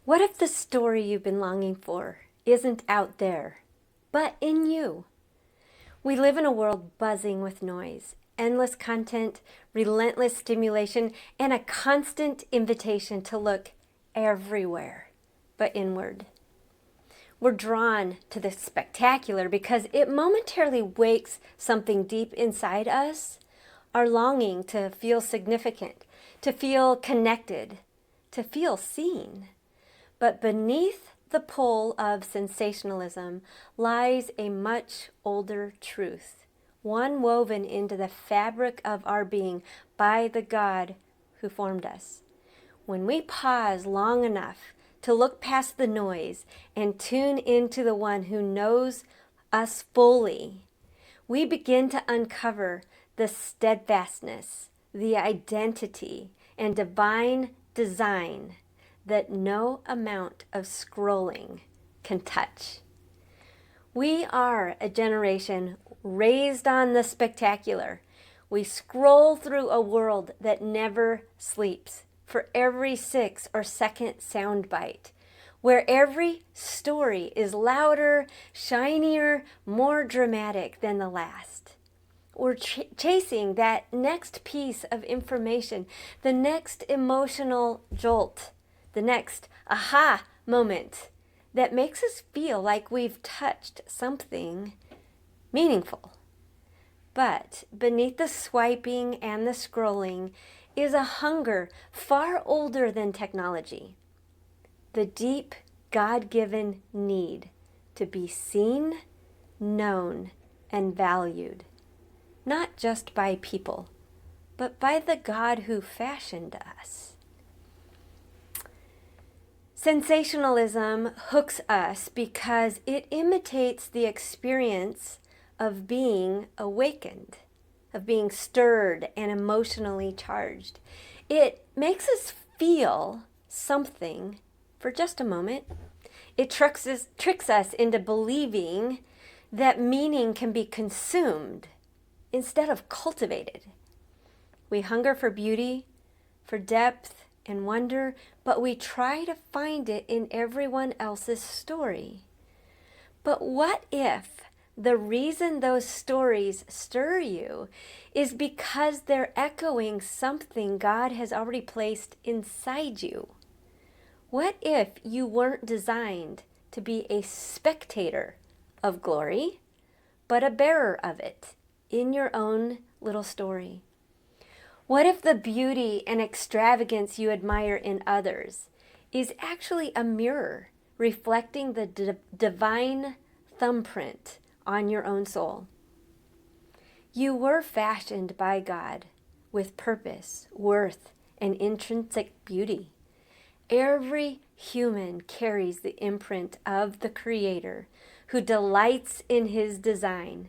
What if the story you've been longing for isn't out there, but in you? We live in a world buzzing with noise, endless content, relentless stimulation, and a constant invitation to look everywhere but inward. We're drawn to the spectacular because it momentarily wakes something deep inside us, our longing to feel significant, to feel connected, to feel seen. But beneath the pull of sensationalism lies a much older truth, one woven into the fabric of our being by the God who formed us. When we pause long enough to look past the noise and tune into the one who knows us fully, we begin to uncover the steadfastness, the identity, and divine design that no amount of scrolling can touch. We are a generation raised on the spectacular. We scroll through a world that never sleeps for every 6 or second soundbite, where every story is louder, shinier, more dramatic than the last. We're chasing that next piece of information, the next emotional jolt, the next aha moment that makes us feel like we've touched something meaningful. But beneath the swiping and the scrolling is a hunger far older than technology. The deep, God-given need to be seen, known, and valued, not just by people, but by the God who fashioned us. Sensationalism hooks us because it imitates the experience of being awakened, of being stirred and emotionally charged. It makes us feel something for just a moment. It tricks us into believing that meaning can be consumed instead of cultivated. We hunger for beauty, for depth and wonder, but we try to find it in everyone else's story. But what if the reason those stories stir you is because they're echoing something God has already placed inside you? What if you weren't designed to be a spectator of glory, but a bearer of it in your own little story? What if the beauty and extravagance you admire in others is actually a mirror reflecting the divine thumbprint on your own soul? You were fashioned by God with purpose, worth, and intrinsic beauty. Every human carries the imprint of the Creator who delights in His design.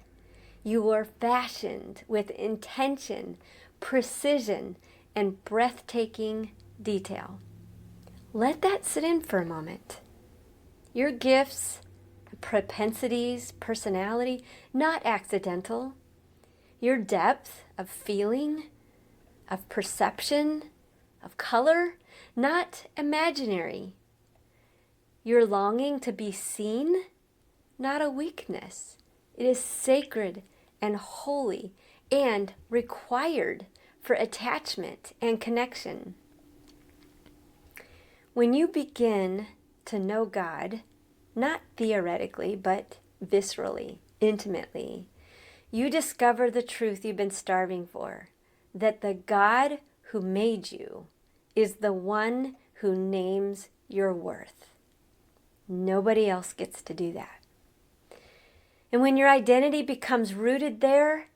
You were fashioned with intention, precision, and breathtaking detail. Let that sit in for a moment. Your gifts, propensities, personality, not accidental. Your depth of feeling, of perception, of color, not imaginary. Your longing to be seen, not a weakness. It is sacred and holy and required for attachment and connection. When you begin to know God, not theoretically, but viscerally, intimately, you discover the truth you've been starving for, that the God who made you is the one who names your worth. Nobody else gets to do that. And when your identity becomes rooted there,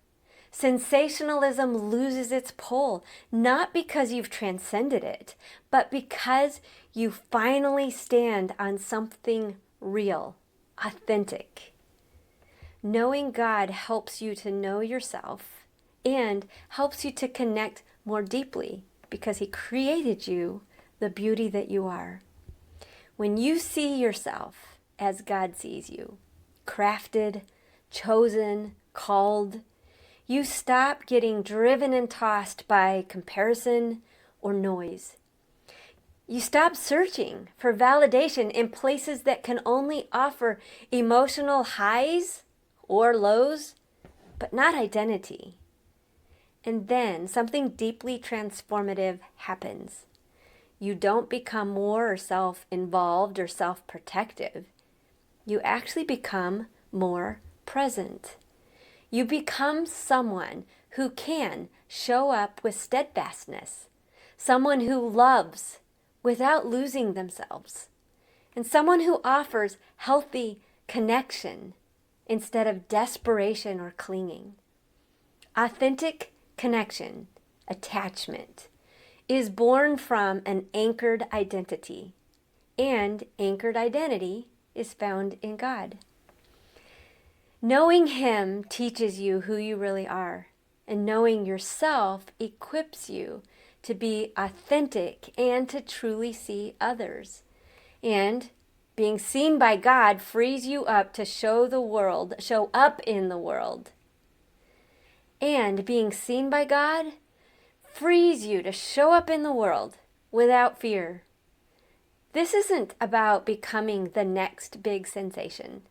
sensationalism loses its pull, not because you've transcended it, but because you finally stand on something real, authentic. Knowing God helps you to know yourself and helps you to connect more deeply because He created you the beauty that you are. When you see yourself as God sees you, crafted, chosen, called, you stop getting driven and tossed by comparison or noise. You stop searching for validation in places that can only offer emotional highs or lows, but not identity. And then something deeply transformative happens. You don't become more self-involved or self-protective. You actually become more present. You become someone who can show up with steadfastness, someone who loves without losing themselves, and someone who offers healthy connection instead of desperation or clinging. Authentic connection, attachment, is born from an anchored identity, and anchored identity is found in God. Knowing Him teaches you who you really are, and knowing yourself equips you to be authentic and to truly see others. And being seen by God frees you up to show up in the world. And being seen by God frees you to show up in the world without fear. This isn't about becoming the next big sensation.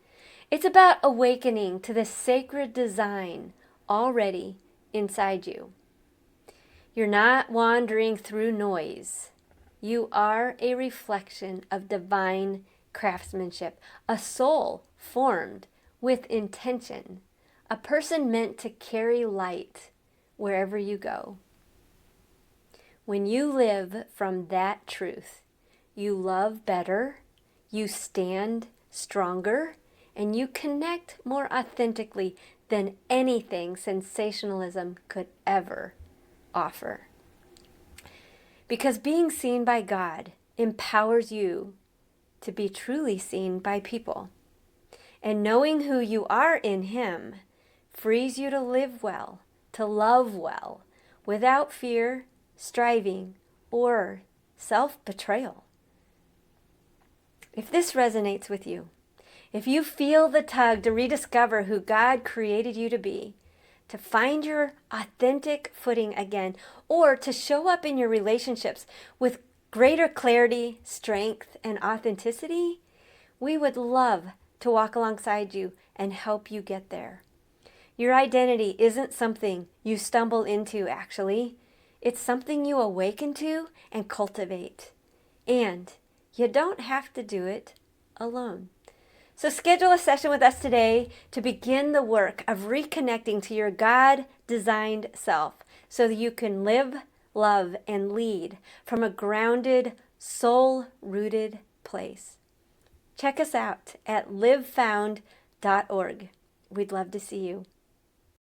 It's about awakening to the sacred design already inside you. You're not wandering through noise. You are a reflection of divine craftsmanship, a soul formed with intention, a person meant to carry light wherever you go. When you live from that truth, you love better, you stand stronger, and you connect more authentically than anything sensationalism could ever offer. Because being seen by God empowers you to be truly seen by people. And knowing who you are in Him frees you to live well, to love well, without fear, striving, or self-betrayal. If this resonates with you, if you feel the tug to rediscover who God created you to be, to find your authentic footing again, or to show up in your relationships with greater clarity, strength, and authenticity, we would love to walk alongside you and help you get there. Your identity isn't something you stumble into, actually. It's something you awaken to and cultivate. And you don't have to do it alone. So schedule a session with us today to begin the work of reconnecting to your God-designed self so that you can live, love, and lead from a grounded, soul-rooted place. Check us out at livefound.org. We'd love to see you.